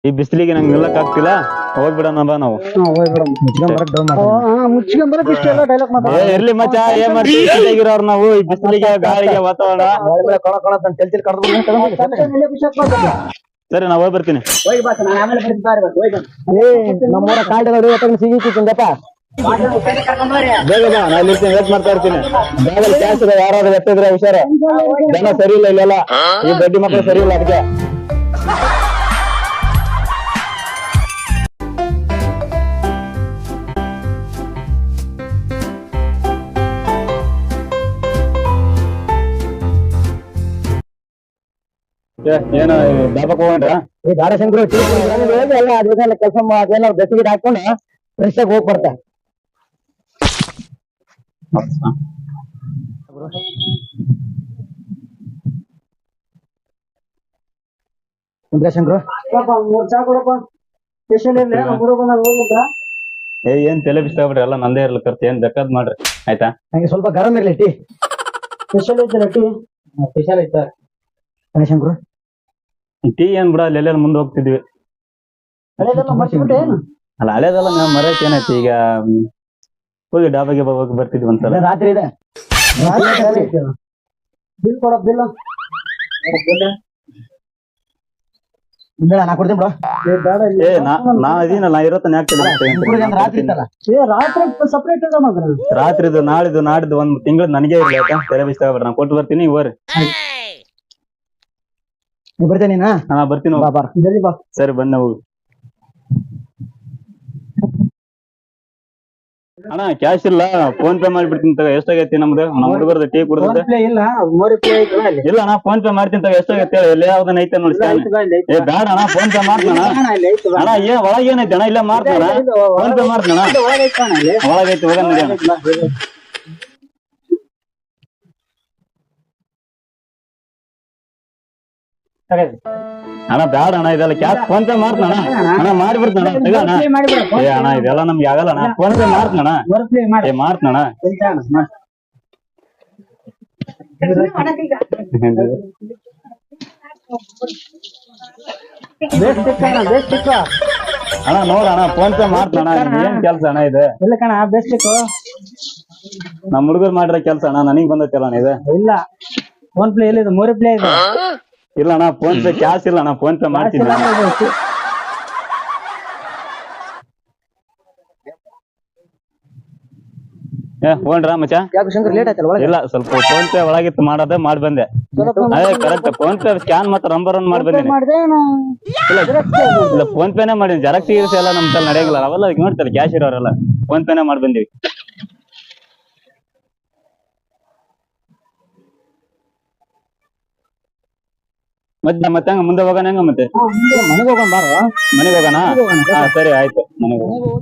ಈ ಬಿಸಿಲಿಗೆ ನಂಗೆ ನಿಲ್ಲಕ್ ಆಗ್ತಿಲ್ಲ. ಹೋಗ್ಬಿಡೋಣ ಬಾ ನಾವು. ಇರ್ಲಿ ಮಚ್ಚ, ಏನ್ ಮಾಡ್ತೀವಿ ನಾವು ಈ ಬಿಸಿಲಿಗೆ ಗಾಳಿಗೆ ವಾತಾವರಣ. ಸರಿ ನಾ ಹೋಗಿ ಬರ್ತೀನಿ. ನಮ್ಮೂರ ಕಾಲ್ಗಳು ಸಿಗಿತಿಂದಪ್ಪ. ಬೇಗ ಬಾ, ನಾ ಇಲ್ಲಿ ವೇಟ್ ಮಾಡ್ತಾ ಇರ್ತೀನಿ. ಬ್ಯಾಗಲ್ಲಿ ಕ್ಯಾಶ್ ಇದೆ, ಯಾರಾದ್ರೂ ಎತ್ತಿದ್ರೆ ಹುಷಾರ. ಜನ ಸರಿ ಇಲ್ಲ ಇಲ್ಲೆಲ್ಲ, ಈ ಗಡ್ಡಿ ಮಕ್ಕಳು ಸರಿ ಇಲ್ಲ. ಅದಕ್ಕೆ ಏನು ಡಾಬಾಕ್ ಹೋಗೋಣ? ಈ ದಾಡಶಂಕರ ಎಲ್ಲ ಅದೆಲ್ಲ ಕೆಲಸ ಅದೆಲ್ಲ ಬೆಸಿಗೆ ಹಾಕೊಂಡು ಫ್ರೆಶ್ ಆಗಿ ಹೋಗಿ ಬರ್ತಾ. ಶಂಕರು ಚಾ ಕೊಡಪ್ಪ. ಸ್ಪೆಷಲ್ ಏನ್ ತಲೆ ಬಿಸ್ತಾಗ್ಬಿಡ್ರಿ, ಎಲ್ಲ ನಂದೇ ಇರ್ಲಿ ಖರ್ಚು. ಏನ್ ಬೇಕಾದ್ ಮಾಡ್ರಿ ಆಯ್ತಾ. ನಂಗೆ ಸ್ವಲ್ಪ ಗರಂ ಇರ್ಲಿ ಟೀ. ಸ್ಪೆಷಲ್ ಐತೆ ಟೀ. ಸ್ಪೆಷಲ್ ಐತೆ ಶಂಕರು. ಟೀ ಏನ್ ಬಿಡ, ಅಲ್ಲೆಲ್ಲ ಮುಂದೆ ಹೋಗ್ತಿದ್ವಿ. ಅಲ್ಲ ಹಳೇದಲ್ಲ, ನಾವು ಮರಕ್ ಏನೈತಿ ಈಗ. ಹೋಗಿ ಡಾಬಾಗೆ ಹೋಗಿ ಬರ್ತಿದ್ವಿ ಒಂದ್ಸಲ. ರಾತ್ರಿ ಇದೆ ಬಿಲ್ ಕೊಡ. ಬಿಲ್ ನಾ ಕೊಡ್ತೀನಿ ಬಿಡ. ನಾ ಇದೀನಲ್ಲ, ಇರತ್ತ ರಾತ್ರಿದು ನಾಳಿದ್ದು ನಾಡಿದ್ದು ಒಂದ್ ತಿಂಗಳು ನನಗೆ ಇರ್ಲಿ ಆಯ್ತಾ. ತಲೆ ಬಿಸ್ತಾಗ್ಬಿಡ್ರಿ, ನಾ ಕೊಟ್ಟು ಬರ್ತೀನಿ. ಹೋರಿ ಬರ್ತೀನಿ. ಹಾ ಬರ್ತೀನಿ. ಸರಿ ಬಂದ ಹೋಗಿ. ಅಣ್ಣ ಕ್ಯಾಶ್ ಇಲ್ಲ, ಫೋನ್ ಪೇ ಮಾಡ್ಬಿಡ್ತೀನಿ ತಗ. ಎಷ್ಟಾಗೈತಿ ನಮ್ದು? ನಮ್ಮ ಹುಡುಗರ್ದು ಟೀ ಕುಡಿದ್ರೆ ಇಲ್ಲ ಅಣ್ಣ, ಫೋನ್ ಪೇ ಮಾಡ್ತೀನಿ ತಗ. ಎಷ್ಟಾಗೈತಿ ಎಲ್ಲಿ ಯಾವ್ದನ್ನ ಐತೆ ನೋಡಿ. ಏ ಬೇಡ ಅಣ್ಣ, ಫೋನ್ ಪೇ ಮಾಡ್ತಾನ ಅಣ್ಣ. ಏನ್ ಒಳಗೆ ಏನೈತಿ ಅಣ್ಣ? ಇಲ್ಲ ಮಾಡ್ತಾನ, ಫೋನ್ ಪೇ ಮಾಡ್ತಾನ. ಒಳಗೈತಿ, ಹೋಗ ನೋಡಿ ಅಣ್ಣ. ಬೇಡ ಅಣ್ಣ, ಇದೆಲ್ಲ ಕ್ಯಾಶ್. ಫೋನ್ ಪೇ ಮಾಡ್ತಾನ ಅಣ್ಣ, ಮಾಡಿಬಿಡ್ತಾನ. ಏ ಅಣ್ಣ, ಇದೆಲ್ಲ ನಮ್ಗೆ ಆಗಲ್ಲ ಅಣ್ಣ. ಫೋನ್ ಪೇ ಮಾಡ್ತಾನ, ಏ ಮಾಡ್ತಾನ. ಅಣ್ಣ ನೋಡಣ, ಫೋನ್ ಪೇ ಮಾಡ್ತಾನ. ಏನ್ ಕೆಲ್ಸ ಅಣ್ಣ ಇದು? ಇಲ್ಲ ಕಣ, ಬೆಸ್ಟ್ ನಮ್ ಹುಡುಗರು ಮಾಡಿರೋ ಕೆಲ್ಸ ಅಣ್ಣ. ನನಗ್ ಬಂದೈತಲ್ಲ ಅಣ್ಣ ಇದು. ಇಲ್ಲ ಫೋನ್ ಪ್ಲೇ ಇಲ್ಲ, ಮೂರೇ ಪ್ಲೇ ಇದೆ. ಇಲ್ಲ ಅಣ್ಣ, ಫೋನ್ ಪೇ ಕ್ಯಾಶ್ ಇಲ್ಲ ಅಣ್ಣ. ಫೋನ್ ಪೇ ಮಾಡ್ತೀನಿ. ಹೋಗ್ರಾ ಮಚ್ಚ? ಇಲ್ಲ, ಸ್ವಲ್ಪ ಫೋನ್ ಪೇ ಒಳಗಿತ್ತು, ಮಾಡೋದೇ ಮಾಡಿ ಬಂದೆ. ಅದೇ ಕರೆಕ್ಟ್. ಫೋನ್ ಪೇ ಸ್ಕ್ಯಾನ್ ಮತ್ತೆ ನಂಬರ್ ಒನ್ ಮಾಡಿ ಬಂದಿನಿ. ಇಲ್ಲ ಫೋನ್ ಪೇನೇ ಮಾಡೀನಿ. ಜೆರಾಕ್ಸ್ ಗಿರಾಕ್ಸ್ ಎಲ್ಲ ನಮ್ ತಲೆ ನಡೆಯಂಗಿಲ್ಲ. ಅವೆಲ್ಲ ನೋಡ್ತಾರೆ ಕ್ಯಾಶ್ ಇರೋರೆಲ್ಲ. ಫೋನ್ ಪೇನೇ ಮಾಡಿ ಬಂದಿವಿ. ಮತ್ತೆ ಹಂಗ ಮುಂದೆ ಹೋಗೋಣ. ಹೆಂಗ ಮತ್ತೆ ಮನೆಗೆ ಹೋಗೋಣ ಬಾರ. ಮನೆಗೆ ಹೋಗೋಣ? ಹಾ ಸರಿ ಆಯ್ತು, ಮನೆಗೆ ಹೋಗೋಣ.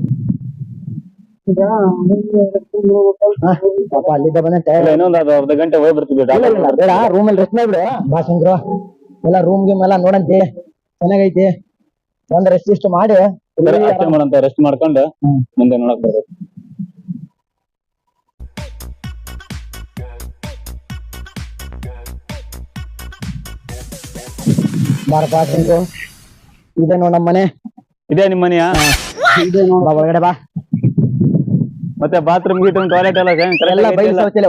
ಅಲ್ಲಿದ್ದ ಬಂದ ಇನ್ನೊಂದು ಅರ್ಧ ಗಂಟೆ ಹೋಗಿ ಬರ್ತಿದ್ವಿ. ಬೇಡ, ರೂಮಲ್ಲಿ ರೆಸ್ಟ್ ಮಾಡ್ಬಿಡ ಬಾ ಶಂಕರ. ಎಲ್ಲ ರೂಮ್ ಗೀಮ್ ಎಲ್ಲ ನೋಡಂತಿ, ಚೆನ್ನಾಗೈತಿ. ಒಂದ್ ರೆಸ್ಟ್ ಇಷ್ಟು ಮಾಡಿ ಮಾಡಂತ ರೆಸ್ಟ್ ಮಾಡ್ಕೊಂಡು ಮುಂದೆ ನೋಡಕ್ ಬರ್ಬೇಕು. ಬಾರಪ್ಪ ಶಂಕರ. ಇದೆ ನೋಡ್ ನಮ್ಮ ಮನೆ. ಇದೇ ನಿಮ್ ಮನೆಯಾ? ಇದೆ ನೋಡ್, ಒಳಗಡೆ ಬಾ. ಮತ್ತೆ ಬಾತ್ರೂಮ್ ಗೀಟೂಮ್ ಟಾಯ್ಲೆಟ್ ಎಲ್ಲ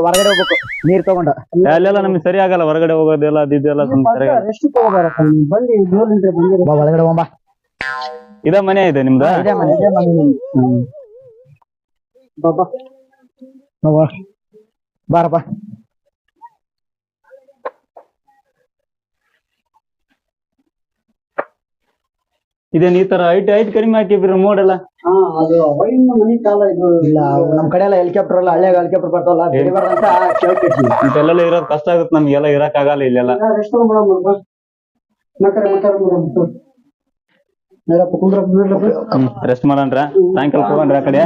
ಹೊರಗಡೆ ಹೋಗ್ಬೇಕು ನೀರ್ ತಗೊಂಡು. ಅಲ್ಲೆಲ್ಲ ನಮ್ಗೆ ಸರಿ ಆಗಲ್ಲ, ಹೊರಗಡೆ ಹೋಗೋದೆಲ್ಲ ಅದಿದೆಲ್ಲ. ಒಳಗಡೆ ಹೋಗ್ಬಾ. ಇದ ಮನೆ ಇದೆ ನಿಮ್ದ? ಬಾರಪ್ಪ. ಇದೇನ್ ಈ ತರ ಹೈಟ್ ಕಡಿಮೆ ಹಾಕಿಬ್ರಿ ಮೋಡೆಲ್ಲ? ಇಲ್ಲ, ನಮ್ ಕಡೆ ಎಲ್ಲ ಹೆಲಿಕಾಪ್ಟರ್ ಎಲ್ಲ ಹಳ್ಳಿಯಾಗ ಹೆಲಿಕಾಪ್ಟರ್ ಬರ್ತಾವಲ್ಲ, ಇದೆಲ್ಲ ಇರೋದ್ ಕಷ್ಟ ಆಗುತ್ತೆ ನಮ್ಗೆಲ್ಲ. ಇರಕ್ ಆಗಲ್ಲ ಇಲ್ಲೆಲ್ಲ. ರೆಸ್ಟ್ ಮಾಡನ್ರ, ಸಾಯಂಕಾಲ ಹೋಗನ್ರ ಆ ಕಡೆ.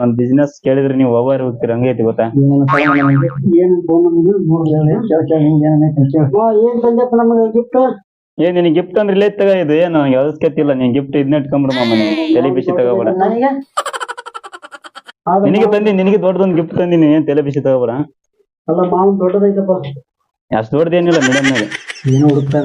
ನನ್ ಬಿಸ್ನೆಸ್ ಕೇಳಿದ್ರಿ ನೀವು ಓವರ್ ಹೋಗ್ತೀರಿ, ಹಂಗೈತಿ ಗೊತ್ತಾ? ಏನ್ ನಿನ್ ಗಿಫ್ಟ್ ಅಂದ್ರೆ ಇಲ್ಲೇ ತಗ. ಇದು ಏನು ಯಾವ್ದಕ್ಕೆತ್ತಿಲ್ಲ, ನೀನ್ ಗಿಫ್ಟ್ ಇದನ್ನ ಇಟ್ಕೊಂಡ್ಬಿಡು ಮಾಮ. ತಲೆ ಬಿಸಿ ತಗೋಬೇಡ. ನಿನಗೆ ತಂದಿ, ನಿನಗೆ ದೊಡ್ಡದೊಂದು ಗಿಫ್ಟ್ ತಂದಿನಿ. ಏನ್ ತಲೆ ಬಿಸಿ ತಗೋಬೇಡ. ಅಲ್ಲ ಮಾವು ದೊಡ್ಡದೈತಪ್ಪ. ಅಷ್ಟು ದೊಡ್ಡದೇನಿಲ್ಲ, ಮೀಡಿಯಂ ಮೇಲೆ. ಏನೋ ಹುಡುಕ್ತಾ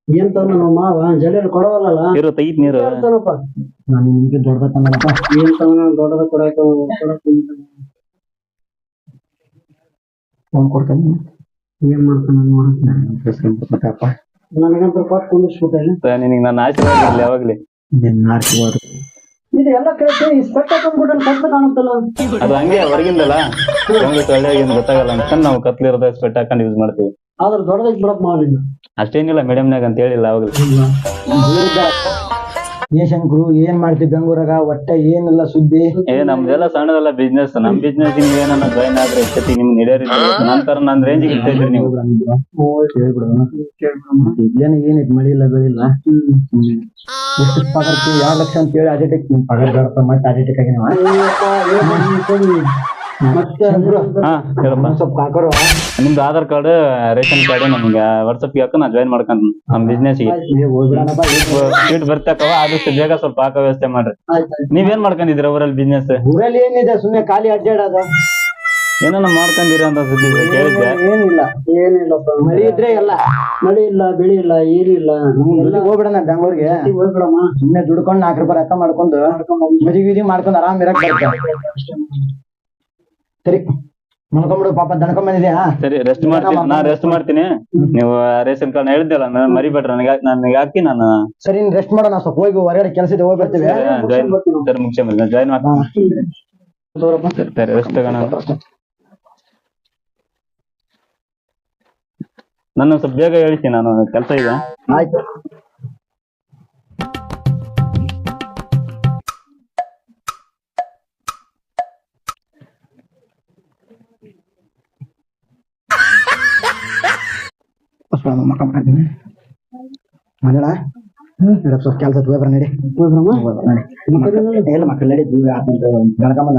ಏನ್ ತಂದ ನಮ್ಮ ಮಾವ ಜಲ್ಲೆಲ್ಲ ಕೊಡವಲ್ಲ ಇರು ತೆಗಿತ್ ನೀರು ನಾನು ನಿಮ್ಗೆ ದೊಡ್ಡದ ತಂದಪ್ಪ ಏನ್ ತಂದ ದೊಡ್ಡದ ಕೊಡಕ ಫೋನ್ ಕೊಡ್ತಾನೆ ಏನ್ ಮಾಡ್ತಾನ ನೋಡಪ್ಪ ನನಗಂತ ಕೊಟ್ಟು ಕುಂದಿಸ್ಬಿಟ್ಟೆ ನಿನಗೆ ನನ್ನ ಆಶೀರ್ವಾದ ಇರ್ಲಿ ಯಾವಾಗ್ಲಿ ನಿನ್ನ ಆಶೀರ್ವಾದ ಇದು ಎಲ್ಲ ಕೇಳ್ತೀನಿ ಸ್ಪೆಕ್ಟ್ ಹಾಕೊಂಡ್ಬಿಟ್ಟು ಕಷ್ಟ ಕಾಣುತ್ತಲ್ಲ ಅದು ಹಂಗೆ ಹೊರಗಿಂದಲ್ಲ ಒಳ್ಳೆಯಾಗಿ ಗೊತ್ತಾಗಲ್ಲ ಅಂತ ನಾವು ಕತ್ಲಿರೋದ ಸ್ಪೆಟ್ ಹಾಕೊಂಡು ಯೂಸ್ ಮಾಡ್ತೀವಿ ಆದ್ರ ದೊಡ್ಡದಾಗಿ ಬಿಡಕ್ ಮಾಡಿಲ್ಲ ಅಷ್ಟೇನಿಲ್ಲ ಮೀಡಿಯಂನಾಗ ಅಂತ ಹೇಳಿಲ್ಲ ಅವಾಗಲೇ ಏ ಶಂಕು ಏನ್ ಮಾಡ್ತೀವಿ ಬೆಂಗಳೂರಾಗ ಒಟ್ಟ ಏನಿಲ್ಲ ಸುದ್ದಿ ನಮ್ದೆಲ್ಲ ಸಣ್ಣದಲ್ಲ ಬಿಸ್ನೆಸ್ ನಮ್ ಬಿಸ್ನೆಸ್ ನಿಮ್ಗೆ ಏನನ್ನ ಜಾಯಿನ್ ಆದ್ರೆ ಎಷ್ಟೊತ್ತಿ ನಿಮ್ ನಡೆಯೋರಿ ನಂತರ ನನ್ ರೇಂಜಿಗೆ ಇರ್ತಾ ನೀವು ಏನಿದ್ ಮಳಿ ಇಲ್ಲ ಬೆಳಿಲ್ಲ ಎಷ್ಟು ಪಗಾರ್ತಿ 2 ಲಕ್ಷ ಅಂತ ಹೇಳಿ ಅದೇ ಪಗಾರ ಬೇಡಪ್ಪ ಮತ್ತೆ ಅದೇ ಸ್ವಲ್ಪ ಹಾಕೋರು ನಿಮ್ದು ಆಧಾರ್ ಕಾರ್ಡ್ ರೇಷನ್ ಕಾರ್ಡ್ ನಮ್ಗೆ ವಾಟ್ಸಪ್ ಹಾಕ ನಾ ಜಾಯಿನ್ ಮಾಡ್ಕೊಂತ ನಮ್ ಬಿಸ್ನೆಸ್ ಸೀಟ್ ಬರ್ತಾಕವ ಆದಷ್ಟು ಬೇಗ ಸ್ವಲ್ಪ ಹಾಕೋ ವ್ಯವಸ್ಥೆ ಮಾಡ್ರಿ ನೀವೇನ್ ಮಾಡ್ಕೊಂಡಿದ್ದೀರ ಊರಲ್ಲಿ ಬಿಸ್ನೆಸ್ ಊರಲ್ಲಿ ಏನಿದೆ ಸುಮ್ನೆ ಖಾಲಿ ಅಡ್ಡಾಡೋದು ಏನೋ ಮಾಡ್ಕೊಂಡಿರ ಅಂತ ಸುದ್ದಿ ಕೇಳಿದ್ದೆ ಏನಿಲ್ಲಪ್ಪ ಮಳಿ ಇದ್ರೆ ಎಲ್ಲ ಮಳಿ ಇಲ್ಲ ಬೆಳಿ ಇಲ್ಲ ಏನಿಲ್ಲ ಹೋಗ್ಬಿಡಣ ಬೆಂಗಳೂರಿಗೆ ಹೋಗ್ಬಿಡಮ್ಮ ಸುಮ್ನೆ ದುಡ್ಕೊಂಡು 4 ರೂಪಾಯಿ ರೊಕ್ಕ ಮಾಡ್ಕೊಂಡು ಮದುವೆ ಮಾಡ್ಕೊಂಡು ಆರಾಮ್ ಇರಕ್ ಸರಿ ಮಲ್ಕೊಂಡ್ಬಿಡು ಪಾಪ ದಣ್ಕೊಂಬಂದಿದ್ಯಾ ಸರಿ ರೆಸ್ಟ್ ಮಾಡ್ತೀನಿ ನಾ ರೆಸ್ಟ್ ಮಾಡ್ತೀನಿ ನೀವು ರೇಷನ್ ಕಾರ್ಡ್ ಹೇಳಿದ್ದಲ್ಲ ಮರಿಬೇಡ್ರಿ ನನಗೆ ಹಾಕಿ ನಾನು ಸರಿ ರೆಸ್ಟ್ ಮಾಡೋಣ ಸ್ವಲ್ಪ ಹೋಗಿ ಹೊರಗಡೆ ಕೆಲಸ ಇದೆ ಹೋಗಿ ಬರ್ತೀವಿ ಸರಿ ಮುಗಿಸ್ಕೊಂಬ ಜಾಯಿನ್ ಮಾಡ್ತೀನಿ ಸರಿ ರೆಸ್ಟ್ ತಗೋಣ ನನ್ನ ಸ್ವಲ್ಪ ಬೇಗ ಹೇಳ್ತೀನಿ ನಾನು ಕೆಲಸ ಇದೆ ಆಯ್ತು ಮಗಳ ಸ್ವಲ್ಪ ಕೆಲಸ ಹೋಗ್ಬರ ನಡಿ ಎಲ್ಲ ಮಕ್ಕಳು ನಡಿ ಗಣಕಂಬಂದ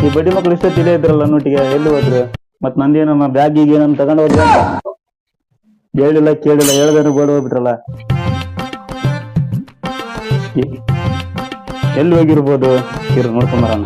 ಈ ಬಡ್ಡಿ ಮಕ್ಳು ಇಷ್ಟ ತಿಳೇ ಇದ್ರಲ್ಲ ನೋಟಿಗೆ ಎಲ್ಲಿ ಹೋದ್ರು ಮತ್ ನಂದೇನಮ್ಮ ಬ್ಯಾಗಿಗೆ ಏನನ್ನ ತಗೊಂಡ್ ಹೋದ್ರ ಹೇಳಿಲ್ಲ ಕೇಳಿಲ್ಲ ಹೇಳ್ದೇನು ಗೋಡ್ ಹೋಗ್ಬಿಟ್ರಲ್ಲ ಎಲ್ಲಿ ಹೋಗಿರ್ಬೋದು ಇರು ನೋಡ್ಕೊಂಬರೋಣ